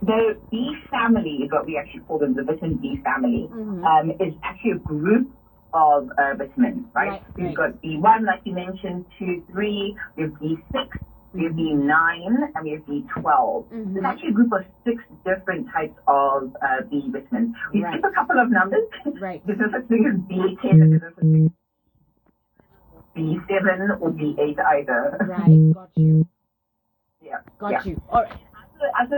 The B family is what we actually call them, the vitamin B family. Is actually a group of vitamins, right? We've got B1, like you mentioned, 2, 3, we have B6, we have B9, and we have B12. There's actually a group of 6 different types of B vitamins. We skip a couple of numbers. There's no such thing as B10, and there's no such thing as B7 or B8 either. Got you. Got you. All right. As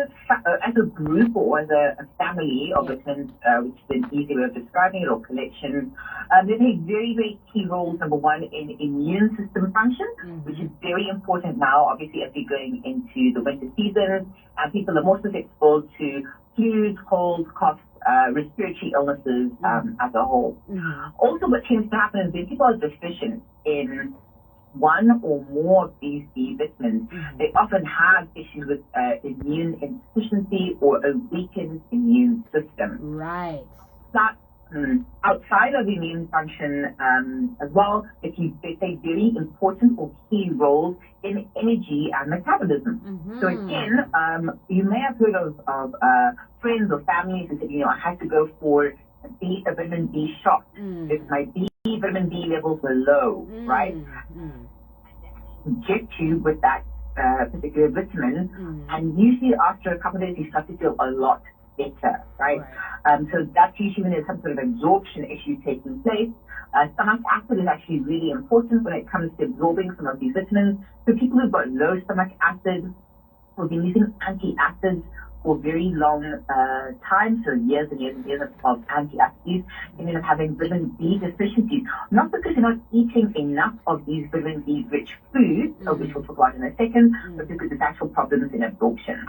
a group or as a family of vitamins, which is an easy way of describing it, or collection, they play very, very key roles, number one, in immune system function, which is very important now, obviously, as we're going into the winter season, and people are more susceptible to flus, colds, coughs, respiratory illnesses as a whole. Also, what tends to happen is when people are deficient in one or more of these B vitamins, they often have issues with immune insufficiency or a weakened immune system. But outside of immune function as well, they play very important or key roles in energy and metabolism. So again, you may have heard of friends or families who said, I had to go for a vitamin B shot if my vitamin B levels were low, right? Inject you with that particular vitamin, and usually after a couple of days you start to feel a lot better, right? So that's usually when there's some sort of absorption issue taking place. Stomach acid is actually really important when it comes to absorbing some of these vitamins. So people who've got low stomach acid will be using antacids for very long time, so years and years and years of anti-acids, and end up having vitamin B deficiency. Not because you're not eating enough of these vitamin B-rich foods, which we'll talk about in a second, but because there's actual problems in absorption.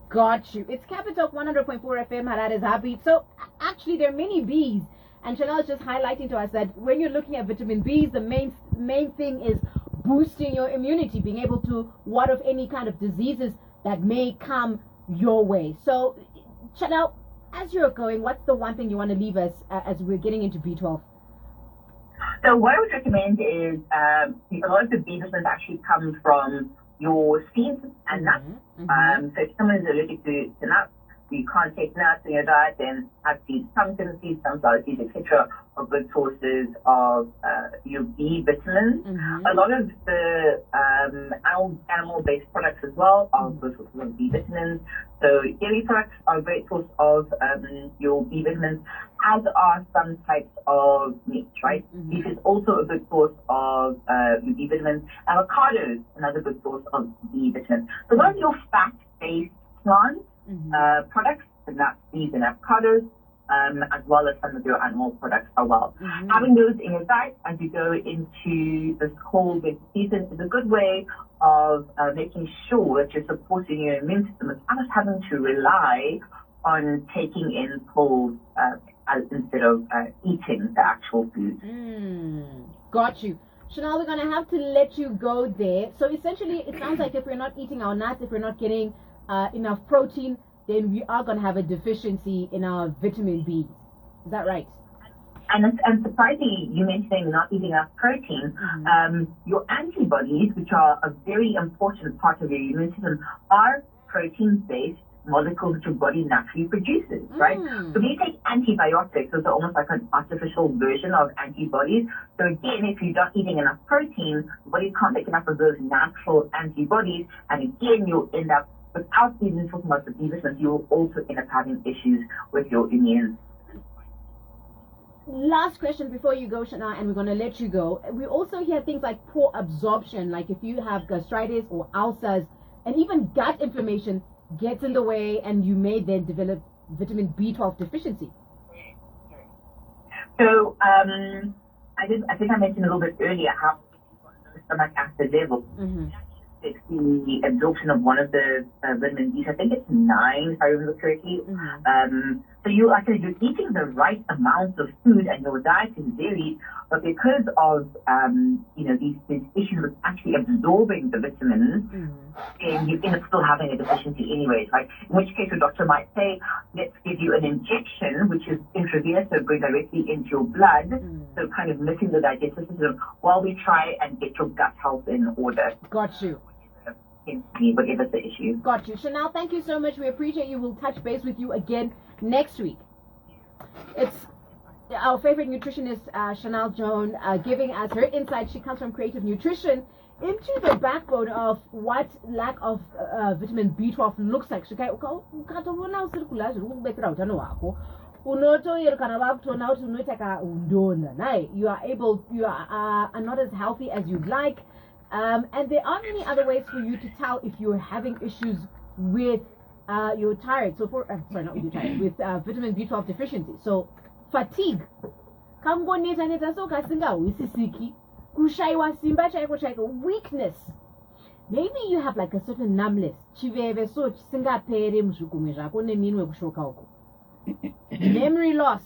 Got you. It's Capital 100.4 FM, Harare is happy. So actually there are many Bs, and Chanel is just highlighting to us that when you're looking at vitamin Bs, the main thing is boosting your immunity, being able to ward off any kind of diseases that may come your way. So, Chanel, as you're going, what's the one thing you want to leave us as we're getting into B12? So what I would recommend is a lot of the B vitamins actually come from your seeds and nuts. So if someone is allergic to nuts, you can't take nuts in your diet, then have seeds, pumpkin seeds, sunflower seeds, etc. are good sources of your B vitamins. A lot of the animal-based products as well are good sources of B vitamins. So dairy products are a great source of your B vitamins, as are some types of meat, right? Beef is also a good source of your B vitamins. Avocados, another good source of B vitamins. So a lot of your fat-based plants, products, the nuts, seeds, and avocados, as well as some of your animal products as well. Having those in your diet as you go into this cold winter season is a good way of making sure that you're supporting your immune system without having to rely on taking in pills instead of eating the actual food. Got you. Chanel, we're going to have to let you go there. So essentially, it sounds like if we're not eating our nuts, if we're not getting enough protein, then we are going to have a deficiency in our vitamin B. Is that right? And surprisingly, you mentioning not eating enough protein, your antibodies, which are a very important part of your immune system, are protein-based molecules that your body naturally produces, right? So when you take antibiotics, those are almost like an artificial version of antibodies. So again, if you're not eating enough protein, the body can't make enough of those natural antibodies, and again, you'll end up, without even talking about the B vitamins, you'll also end up having issues with your immune. Last question before you go, Shana, and we're going to let you go. We also hear things like poor absorption, like if you have gastritis or ulcers, and even gut inflammation gets in the way, and you may then develop vitamin B12 deficiency. So I think I mentioned a little bit earlier how the stomach acid level. It's the absorption of one of the vitamin B's. I think it's 9, if I remember correctly. So you're eating the right amount of food, and your diet is varied, but because of these issues with actually absorbing the vitamins, then you end up still having a deficiency anyways, right? In which case the doctor might say, let's give you an injection, which is intravenous, so going directly into your blood, so kind of missing the digestive system while we try and get your gut health in order. Got you. potentially, whatever's the issue. Got you. Chanel, thank you so much. We appreciate you. We'll touch base with you again next week. It's our favorite nutritionist, Chanel Joan, giving us her insight. She comes from Creative Nutrition into the backbone of what lack of vitamin B12 looks like. You are not as healthy as you'd like. And there are many other ways for you to tell if you're having issues with your thyroid. So with vitamin B12 deficiency. So fatigue. Weakness. Maybe you have like a certain numbness. Memory loss.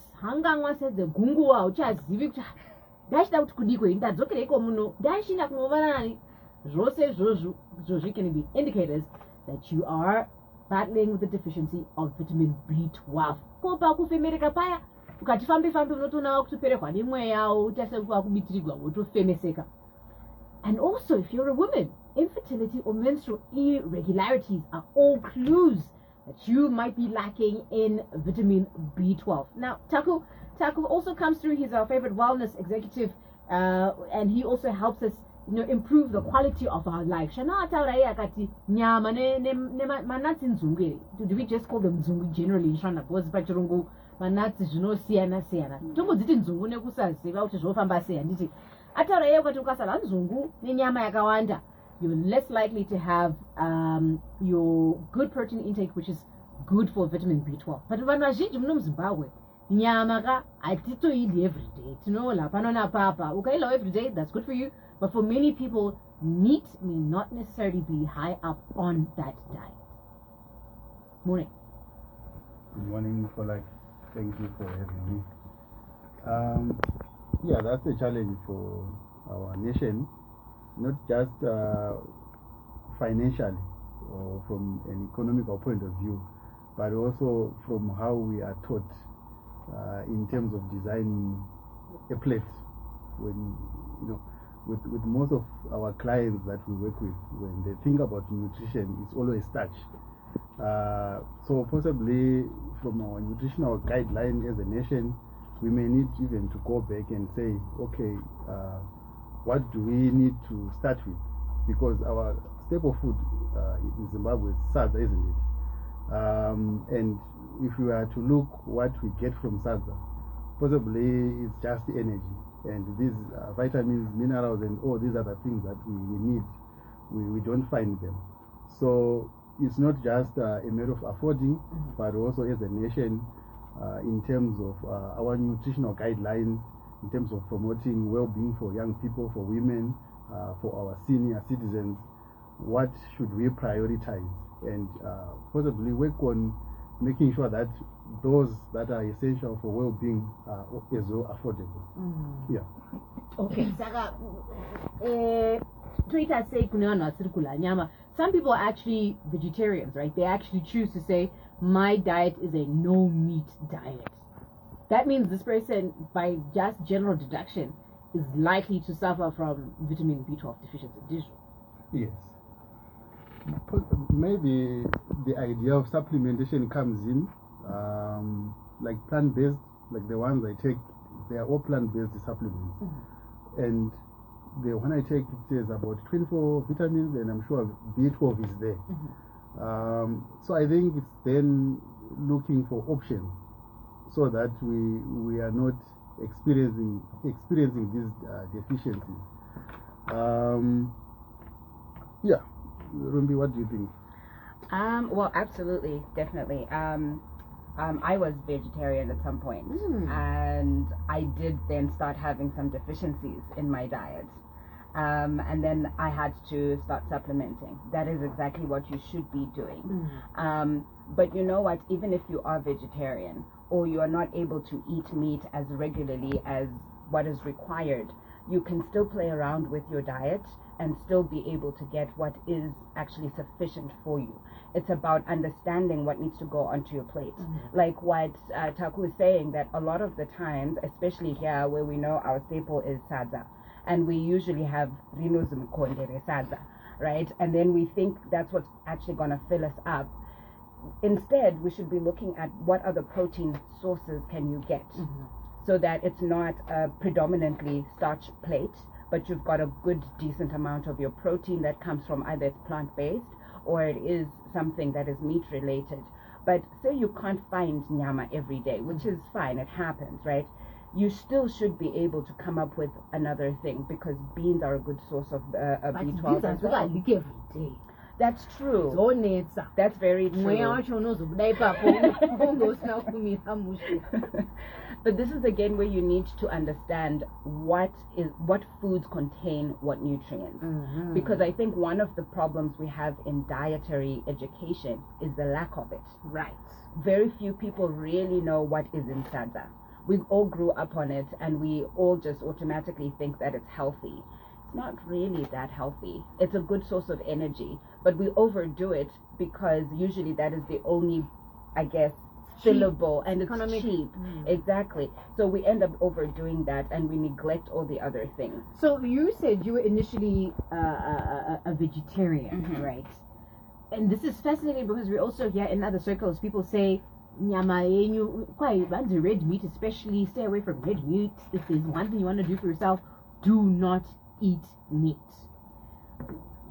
Those can be indicators that you are battling with the deficiency of vitamin B12. And also, if you're a woman, infertility or menstrual irregularities are all clues that you might be lacking in vitamin B12. Now, Taku also comes through. He's our favorite wellness executive, and he also helps us, improve the quality of our life. Do we just call them nzungu generally in Shana? Because pachirungu manatsi zvinosiyana siyana. Tomboziti nzungu nekusaziva kuti zvofamba sei handiti. Ataura iye kuti ukasala nzungu nenyama yakawanda, you're less likely to have your good protein intake, which is good for vitamin B12. But vanhu vazhinji muno muZimbabwe nyama ka atitoidi every day. Tinola pano na papa. Ukaila every day, that's good for you. But for many people, meat may not necessarily be high up on that diet. Morning. Good morning, Folake. Thank you for having me. Yeah, that's a challenge for our nation, not just financially or from an economical point of view, but also from how we are taught in terms of designing a plate. When with most of our clients that we work with, when they think about nutrition, it's always starch. So possibly from our nutritional guideline as a nation, we may need even to go back and say, okay, what do we need to start with? Because our staple food in Zimbabwe is sadza, isn't it? And if we are to look what we get from sadza, possibly it's just energy. And these vitamins, minerals, and all these other things that we need, we don't find them. So it's not just a matter of affording, but also as a nation, in terms of our nutritional guidelines, in terms of promoting well-being for young people, for women, for our senior citizens, what should we prioritize? And possibly work on making sure that those that are essential for well-being are as well affordable. Yeah. Okay. Saka, Twitter say some people are actually vegetarians, right? They actually choose to say, my diet is a no-meat diet. That means this person, by just general deduction, is likely to suffer from vitamin B12 deficiency. Yes. Maybe the idea of supplementation comes in, like plant-based, like the ones I take, they are all plant-based supplements. And the one I take, it says about 24 vitamins, and I'm sure B12 is there. So I think it's then looking for options so that we are not experiencing these deficiencies. Yeah, Rumbi, what do you think? Well, absolutely, definitely. I was vegetarian at some point, and I did then start having some deficiencies in my diet. And then I had to start supplementing. That is exactly what you should be doing. But you know what, even if you are vegetarian or you are not able to eat meat as regularly as what is required, you can still play around with your diet and still be able to get what is actually sufficient for you. It's about understanding what needs to go onto your plate. Like what Taku is saying, that a lot of the times, especially here where we know our staple is sadza, and we usually have rino zimkondere sadza, right? And then we think that's what's actually going to fill us up. Instead, we should be looking at what other protein sources can you get, so that it's not a predominantly starch plate, but you've got a good, decent amount of your protein that comes from either it's plant-based or it is something that is meat-related. But say you can't find nyama every day, which is fine, it happens, right? You still should be able to come up with another thing, because beans are a good source of B12 as well. Every day. That's true. So netsa. That's very true. But this is again where you need to understand what foods contain what nutrients. Because I think one of the problems we have in dietary education is the lack of it. Right. Very few people really know what is in sadza. We all grew up on it, and we all just automatically think that it's healthy. It's not really that healthy. It's a good source of energy, but we overdo it because usually that is the only, I guess, fillable, and it's cheap. Exactly. So we end up overdoing that, and we neglect all the other things. So you said you were initially a vegetarian, right? And this is fascinating because we also hear in other circles people say, nyama yenyu, quite red meat especially, stay away from red meat. If there's one thing you want to do for yourself, do not eat meat.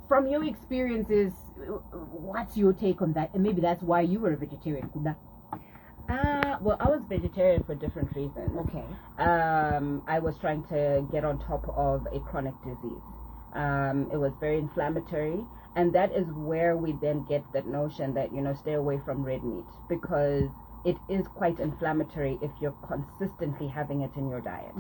From your experiences, what's your take on that? And maybe that's why you were a vegetarian. Well, I was vegetarian for different reasons. Okay. I was trying to get on top of a chronic disease. It was very inflammatory, and that is where we then get that notion that, stay away from red meat, because it is quite inflammatory if you're consistently having it in your diet.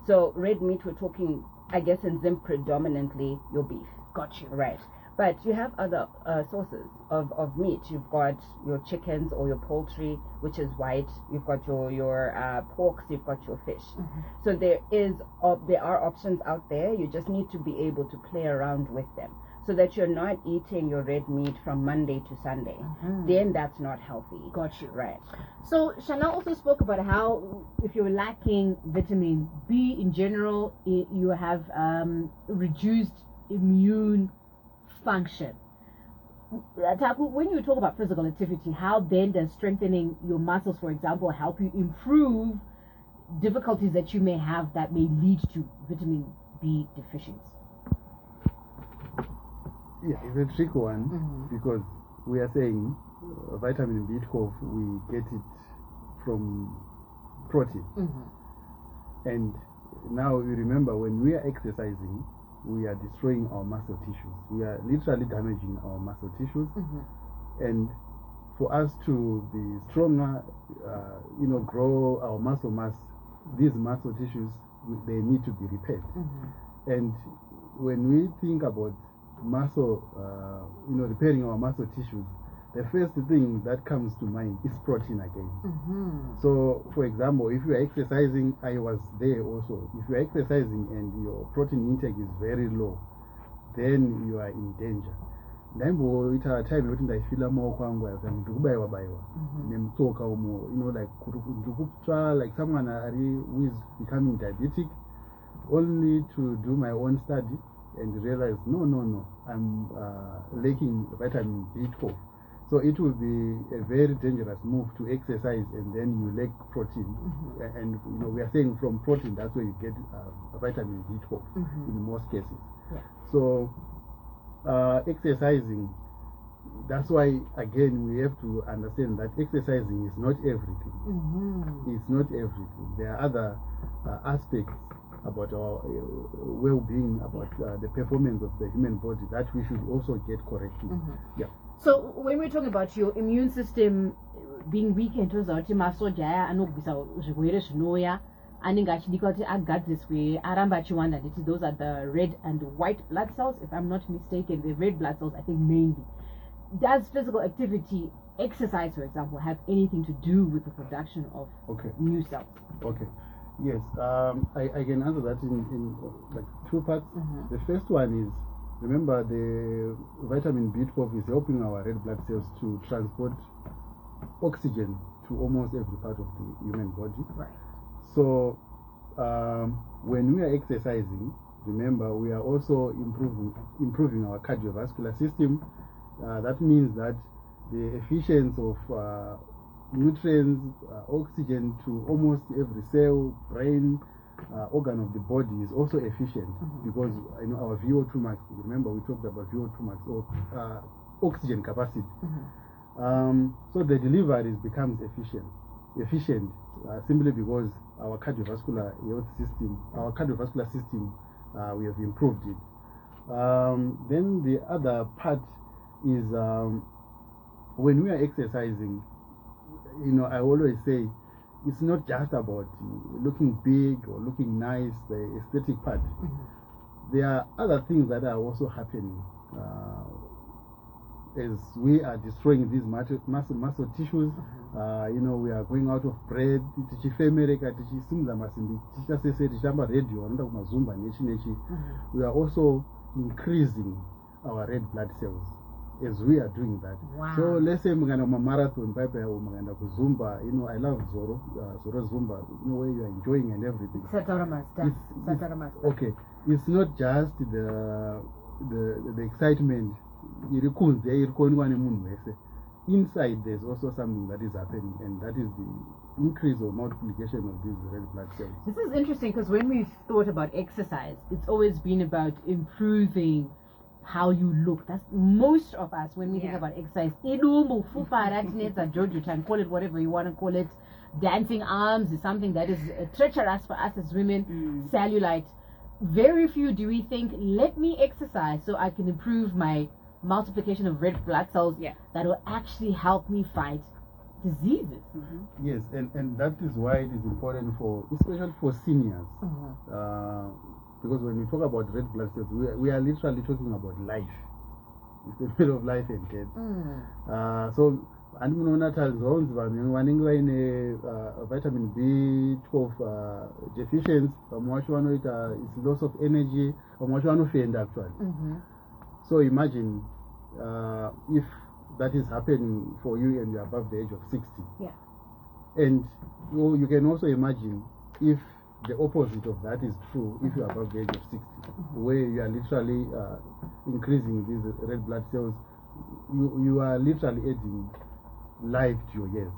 So red meat, we're talking, I guess in Zim, predominantly your beef. Got you. Right. But you have other sources of meat. You've got your chickens or your poultry, which is white. You've got your porks. You've got your fish. So there are options out there. You just need to be able to play around with them, so that you're not eating your red meat from Monday to Sunday. Then that's not healthy. Got you. Right. So Chanel also spoke about how if you're lacking vitamin B in general, you have reduced immune function. Taku, when you talk about physical activity, how then does strengthening your muscles, for example, help you improve difficulties that you may have that may lead to vitamin B deficiency? Yeah, it's a tricky one, because we are saying vitamin B12, we get it from protein. And now you remember, when we are exercising, we are destroying our muscle tissues. We are literally damaging our muscle tissues. And for us to be stronger, grow our muscle mass, these muscle tissues, they need to be repaired. And when we think about muscle, repairing our muscle tissues, the first thing that comes to mind is protein again. So, for example, if you are exercising, I was there also. If you are exercising and your protein intake is very low, then you are in danger. Ndambo ita time yokuti ndaifila more kwangu ndikubayiwa nemtsoka umo, like someone who is becoming diabetic, only to do my own study and realize no, I'm lacking vitamin B12. So it will be a very dangerous move to exercise and then you lack protein. And we are saying from protein, that's where you get vitamin B12 in most cases. So exercising, that's why again we have to understand that exercising is not everything. It's not everything. There are other aspects about our well-being, about the performance of the human body that we should also get corrected. So when we're talking about your immune system being weakened, those are the red and white blood cells, if I'm not mistaken. The red blood cells, I think, mainly. Does physical activity, exercise for example, have anything to do with the production of new cells? Yes, I can answer that in like two parts. The first one is, remember, the vitamin B12 is helping our red blood cells to transport oxygen to almost every part of the human body. Right. So when we are exercising, remember, we are also improving our cardiovascular system. That means that the efficiency of nutrients, oxygen to almost every cell, brain, organ of the body is also efficient, because our VO2 max, remember we talked about VO2 max, or oxygen capacity. So the delivery becomes efficient simply because our cardiovascular system, we have improved it. Then the other part is when we are exercising, I always say it's not just about looking big or looking nice, the aesthetic part. There are other things that are also happening as we are destroying these muscle tissues. We are going out of breath. We are also increasing our red blood cells as we are doing that. Wow. So let's say muganda marathon, muganda Zumba. I love Zoro Zumba. Where you are enjoying and everything. Okay, it's not just the excitement. Inside there's also something that is happening, and that is the increase or multiplication of these red blood cells. This is interesting because when we've thought about exercise, it's always been about improving how you look. That's most of us when we think about exercise. You can call it whatever you want to call it. Dancing arms is something that is treacherous for us as women. Cellulite. Very few do we think, let me exercise so I can improve my multiplication of red blood cells that will actually help me fight diseases. Yes, and that is why it is important especially for seniors. Because when we talk about red blood cells, we are literally talking about life. It's a matter of life and death. So, and vitamin B12 deficiency, it's loss of energy, actually. So imagine if that is happening for you and you're above the age of 60. And you can also imagine if the opposite of that is true, if you're above the age of 60, where you are literally increasing these red blood cells, you are literally adding life to your years.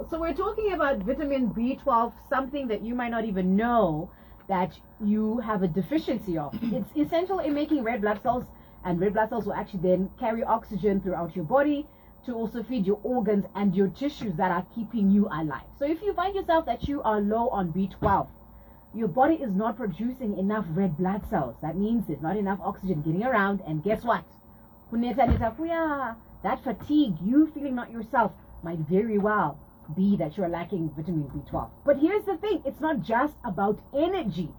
So we're talking about vitamin B12, something that you might not even know that you have a deficiency of. It's essential in making red blood cells, and red blood cells will actually then carry oxygen throughout your body to also feed your organs and your tissues that are keeping you alive. So if you find yourself that you are low on B12, your body is not producing enough red blood cells. That means there's not enough oxygen getting around, and guess what? That fatigue, you feeling not yourself, might very well be that you're lacking vitamin B12. But here's the thing, it's not just about energy.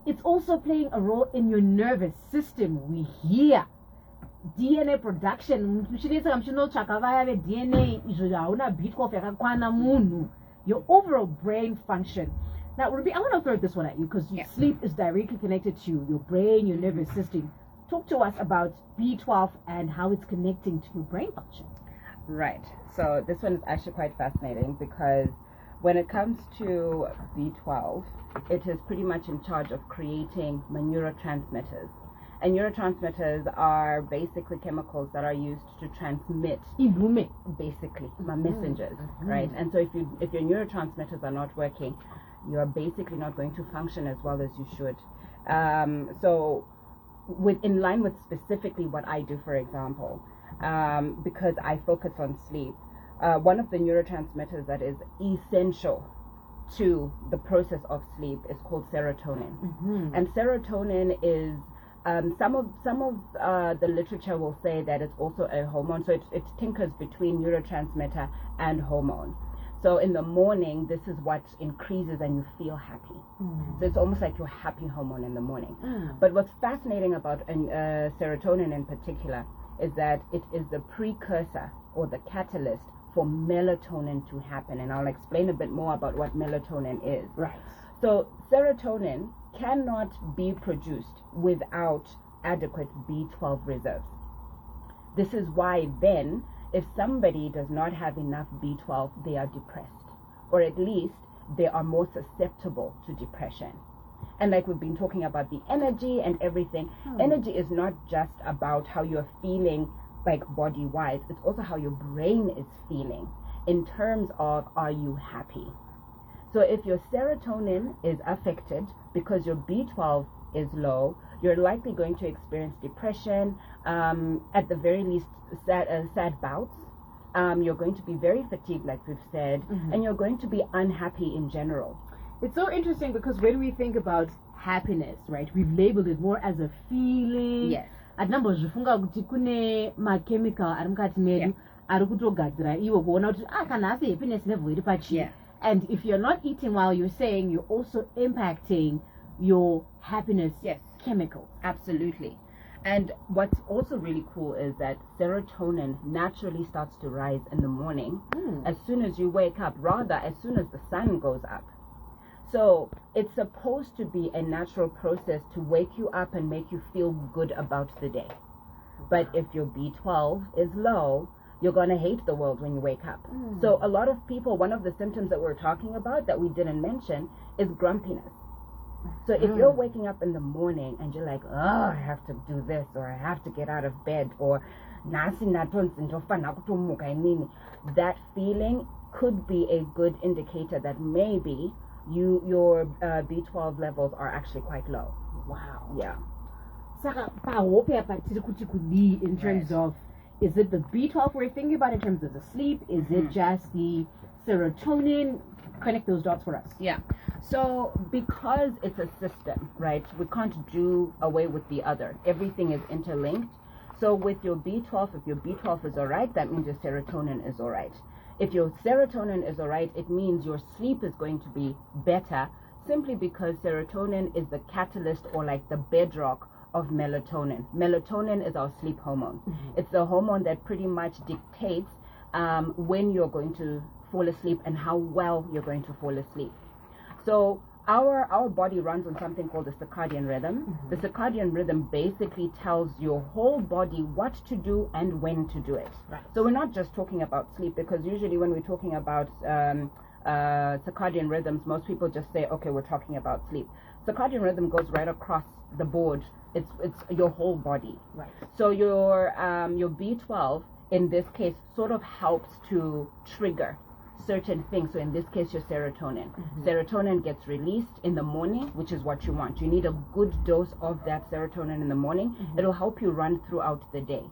It's also playing a role in your nervous system. We hear DNA production. Your overall brain function. Now, Ruby, I want to throw this one at you because sleep is directly connected to your brain, your nervous system. Talk to us about B12 and how it's connecting to your brain function. Right. So this one is actually quite fascinating because when it comes to B12, it is pretty much in charge of creating neurotransmitters. And neurotransmitters are basically chemicals that are used to transmit, basically, messengers, right? And so if your neurotransmitters are not working, you are basically not going to function as well as you should. So in line with specifically what I do, for example, because I focus on sleep, one of the neurotransmitters that is essential to the process of sleep is called serotonin. And serotonin is some of the literature will say that it's also a hormone, so it tinkers between neurotransmitter and hormone. So in the morning, this is what increases and you feel happy. So it's almost like your happy hormone in the morning. But what's fascinating about serotonin in particular is that it is the precursor or the catalyst for melatonin to happen. And I'll explain a bit more about what melatonin is. Right. So serotonin cannot be produced without adequate B12 reserves. This is why then, if somebody does not have enough B12, they are depressed, or at least they are more susceptible to depression. And like we've been talking about the energy and everything, energy is not just about how you're feeling like body-wise, it's also how your brain is feeling in terms of, are you happy? So if your serotonin is affected because your B12 is low, you're likely going to experience depression, at the very least sad bouts. You're going to be very fatigued, like we've said, and you're going to be unhappy in general. It's so interesting because when we think about happiness, right, we've labeled it more as a feeling. Yes. Atinambozvifunga kuti kune machemical ari mukati medu ari kutogadzira iwo kuona kuti kana asi happiness level iri pachi. And if you're not eating while you're saying, you're also impacting your happiness chemicals. Absolutely. And what's also really cool is that serotonin naturally starts to rise in the morning as soon as you wake up, rather as soon as the sun goes up. So it's supposed to be a natural process to wake you up and make you feel good about the day. But if your B12 is low, you're going to hate the world when you wake up. So a lot of people, one of the symptoms that we're talking about that we didn't mention is grumpiness. So if you're waking up in the morning and you're like, oh, I have to do this, or I have to get out of bed, or that feeling could be a good indicator that maybe your B12 levels are actually quite low. Wow. Yeah. In terms of, is it the B12 we're thinking about in terms of the sleep? Is it just the serotonin? Connect those dots for us. Yeah. So because it's a system, right, we can't do away with the other. Everything is interlinked. So with your B12, if your B12 is all right, that means your serotonin is all right. If your serotonin is all right, it means your sleep is going to be better, simply because serotonin is the catalyst, or like the bedrock of melatonin. Melatonin is our sleep hormone. It's the hormone that pretty much dictates when you're going to fall asleep and how well you're going to fall asleep. So our body runs on something called the circadian rhythm. The circadian rhythm basically tells your whole body what to do and when to do it. So we're not just talking about sleep, because usually when we're talking about circadian rhythms, most people just say, okay, we're talking about sleep. Circadian rhythm goes right across the board. It's your whole body. So your B12 in this case sort of helps to trigger certain things. So in this case, your serotonin. Serotonin gets released in the morning, which is what you want. You need a good dose of that serotonin in the morning. It'll help you run throughout the day,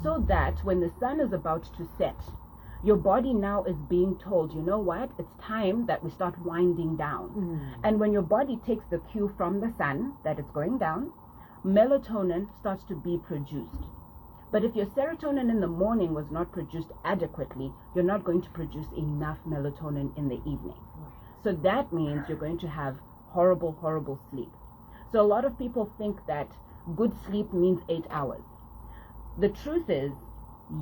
so that when the sun is about to set, your body now is being told, you know what, it's time that we start winding down. And when your body takes the cue from the sun that it's going down, melatonin starts to be produced. But if your serotonin in the morning was not produced adequately, you're not going to produce enough melatonin in the evening. So that means you're going to have horrible, horrible sleep. So a lot of people think that good sleep means 8 hours. The truth is,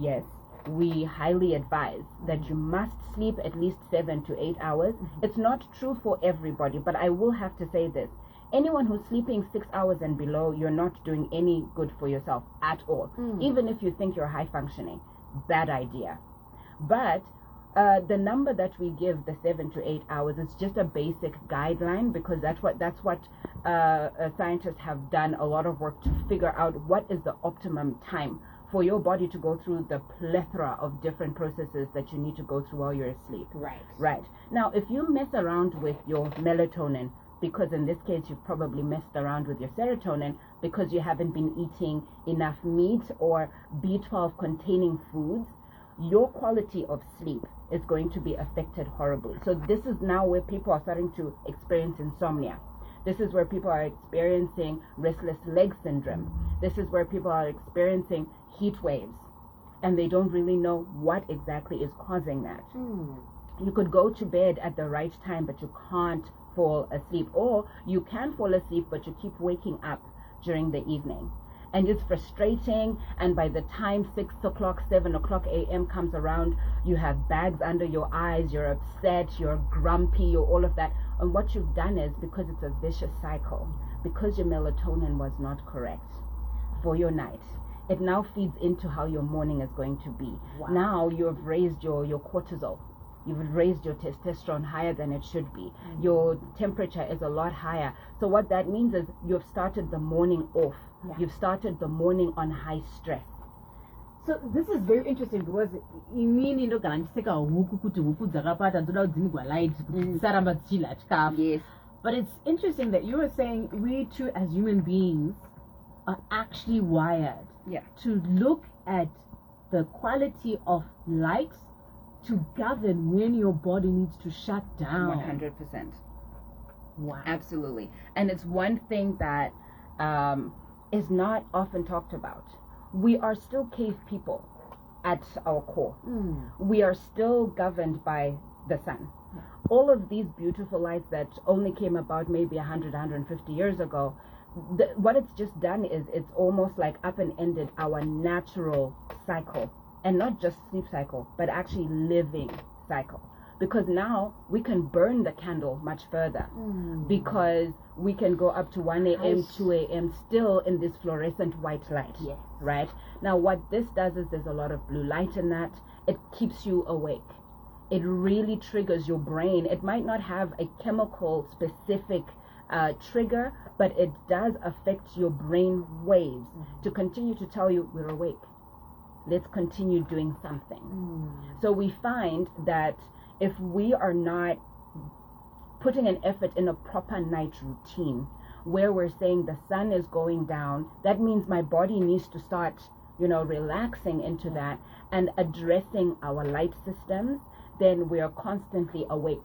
yes, we highly advise that you must sleep at least 7 to 8 hours. It's not true for everybody, but I will have to say this. Anyone who's sleeping 6 hours and below, you're not doing any good for yourself at all. Even if you think you're high functioning, bad idea. But the number that we give, the 7 to 8 hours, is just a basic guideline, because that's what scientists have done a lot of work to figure out what is the optimum time for your body to go through the plethora of different processes that you need to go through while you're asleep. Right. Now, if you mess around with your melatonin, because in this case you've probably messed around with your serotonin because you haven't been eating enough meat or B12 containing foods, your quality of sleep is going to be affected horribly. So this is now where people are starting to experience insomnia. This is where people are experiencing restless leg syndrome. This is where people are experiencing heat waves, and they don't really know what exactly is causing that. You could go to bed at the right time, but you can't fall asleep, or you can fall asleep but you keep waking up during the evening, and it's frustrating. And by the time 6 o'clock, 7 o'clock a.m. comes around, you have bags under your eyes, you're upset, you're grumpy, you're all of that. And what you've done is, because it's a vicious cycle, because your melatonin was not correct for your night, it now feeds into how your morning is going to be. Now you've raised your cortisol. You've raised your testosterone higher than it should be. Your temperature is a lot higher. So what that means is you've started the morning off. Yeah. You've started the morning on high stress. So this is very interesting because imini ndo kana ndiseka huku kuti huku dzakapata dzoda kudzimigwa light kuti saramba dzichidya chikafu. Yes. But it's interesting that you were saying we too as human beings are actually wired to look at the quality of light to govern when your body needs to shut down. 100%. Wow. Absolutely. And it's one thing that is not often talked about. We are still cave people at our core. We are still governed by the sun. All of these beautiful lights that only came about maybe 100, 150 years ago, what it's just done is it's almost like up and ended our natural cycle. And not just sleep cycle, but actually living cycle. Because now we can burn the candle much further. Because we can go up to 1 a.m., 2 a.m. still in this fluorescent white light. Yes. Right? Now what this does is there's a lot of blue light in that. It keeps you awake. It really triggers your brain. It might not have a chemical specific trigger, but it does affect your brain waves to continue to tell you we're awake. Let's continue doing something. So we find that if we are not putting an effort in a proper night routine where we're saying the sun is going down, that means my body needs to start, relaxing into that and addressing our light systems, then we are constantly awake.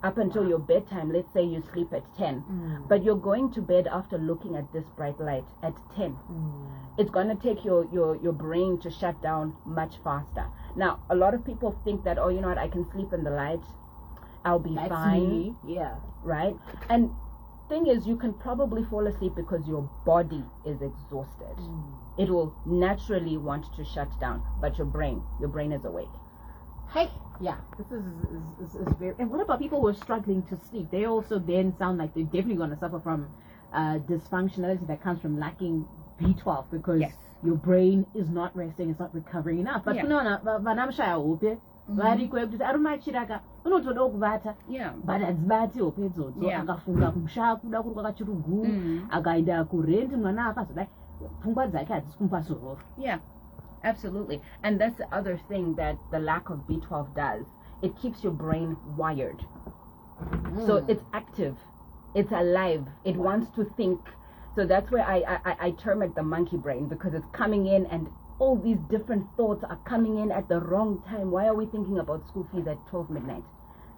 Up until your bedtime, let's say you sleep at 10, but you're going to bed after looking at this bright light at 10. It's going to take your brain to shut down much faster. Now, a lot of people think that, oh, you know what, I can sleep in the light, I'll be fine. Me. Yeah. Right? And thing is, you can probably fall asleep because your body is exhausted. It will naturally want to shut down, but your brain is awake. Hey, yeah, this is very. And what about people who are struggling to sleep? They also then sound like they're definitely going to suffer from dysfunctionality that comes from lacking B12 because your brain is not resting, it's not recovering enough. But but adzibati hope idzodzo akafunga kumsha kuda kuri kwakachirugu akaenda kurent mwana akazodai pfungwa dzake hadzisi kumupa sororo. Yeah. Absolutely. And that's the other thing that the lack of B12 does. It keeps your brain wired. So it's active. It's alive. It wants to think. So that's where I term it the monkey brain, because it's coming in and all these different thoughts are coming in at the wrong time. Why are we thinking about school fees at 12 midnight?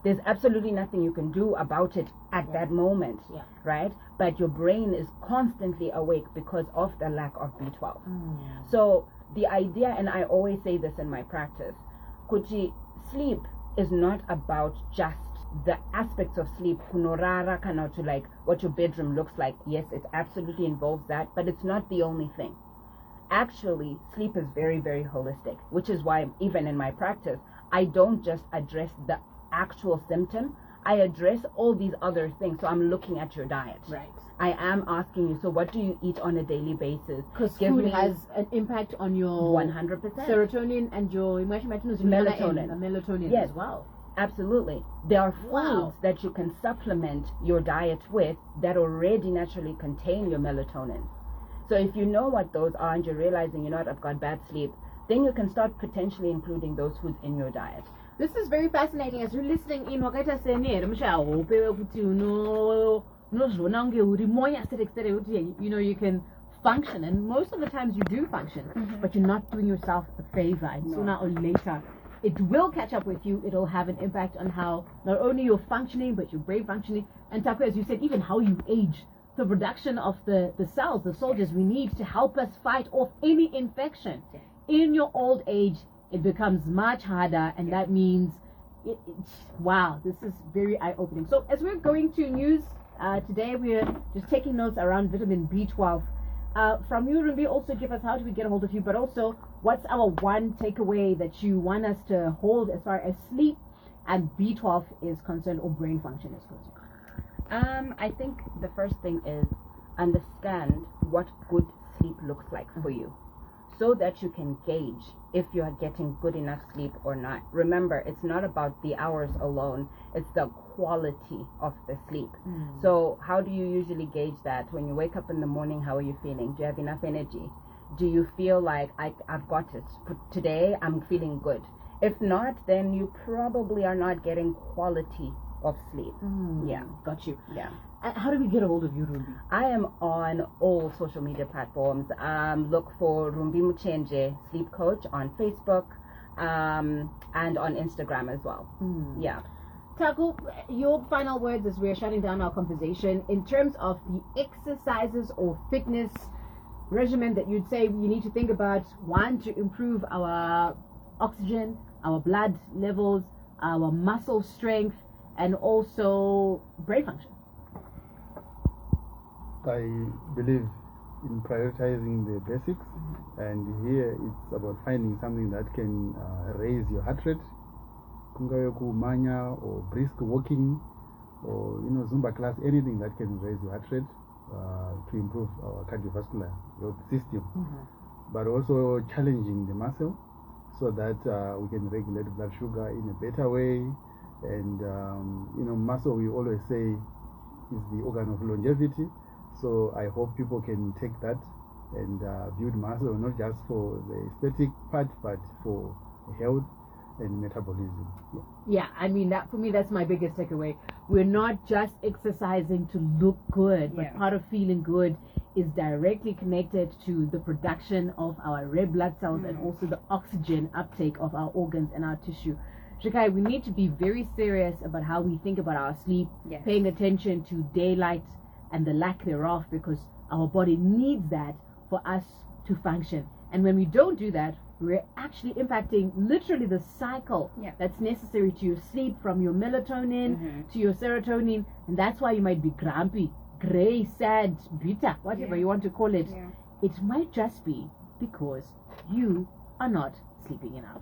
There's absolutely nothing you can do about it at that moment, right? But your brain is constantly awake because of the lack of B12. So the idea, and I always say this in my practice, Kuti, sleep is not about just the aspects of sleep, kunorara kana to like what your bedroom looks like. Yes, it absolutely involves that, but it's not the only thing. Actually, sleep is very, very holistic, which is why even in my practice, I don't just address the actual symptom, I address all these other things. So I'm looking at your diet. Right. I am asking you, so what do you eat on a daily basis? Because food has an impact on your 100% serotonin and your melatonin yes, as well. Absolutely. There are foods that you can supplement your diet with that already naturally contain your melatonin. So if you know what those are and you're realizing, you know what, I've got bad sleep, then you can start potentially including those foods in your diet. This is very fascinating. As you're listening in, you can function, and most of the times you do function, but you're not doing yourself a favor, and sooner or later it will catch up with you. It'll have an impact on how not only you're functioning but your brain functioning, and Taku, as you said, even how you age. The production of the cells, the soldiers we need to help us fight off any infection. In your old age, it becomes much harder, and that means wow, this is very eye-opening. So as we're going to news today, we're just taking notes around vitamin B12. From you, Rumbi, also give us how do we get a hold of you, but also what's our one takeaway that you want us to hold as far as sleep and B12 is concerned, or brain function is concerned? I think the first thing is understand what good sleep looks like for you. so that you can gauge if you are getting good enough sleep or not. Remember, it's not about the hours alone, it's the quality of the sleep. So how do you usually gauge that? When you wake up in the morning, how are you feeling? Do you have enough energy? Do you feel like I've got it? Today I'm feeling good. If not, then you probably are not getting quality of sleep. Yeah. Got you. Yeah. How do we get a hold of you, Rumbi? I am on all social media platforms. Look for Rumbi Muchenje Sleep Coach on Facebook and on Instagram as well. Yeah. Taku, your final words as we're shutting down our conversation in terms of the exercises or fitness regimen that you'd say you need to think about. One, to improve our oxygen, our blood levels, our muscle strength, and also brain function. I believe in prioritizing the basics, and here it's about finding something that can raise your heart rate, kungayo kumanya or brisk walking, or Zumba class, anything that can raise your heart rate to improve our cardiovascular health system, but also challenging the muscle so that we can regulate blood sugar in a better way. And muscle, we always say, is the organ of longevity. So I hope people can take that and build muscle, not just for the aesthetic part, but for health and metabolism. Yeah, I mean, that for me, that's my biggest takeaway. We're not just exercising to look good, but part of feeling good is directly connected to the production of our red blood cells and also the oxygen uptake of our organs and our tissue. Shikai, we need to be very serious about how we think about our sleep, paying attention to daylight and the lack thereof, because our body needs that for us to function. And when we don't do that, we're actually impacting literally the cycle that's necessary to your sleep, from your melatonin to your serotonin. And that's why you might be grumpy, gray, sad, bitter, whatever you want to call it. It might just be because you are not sleeping enough.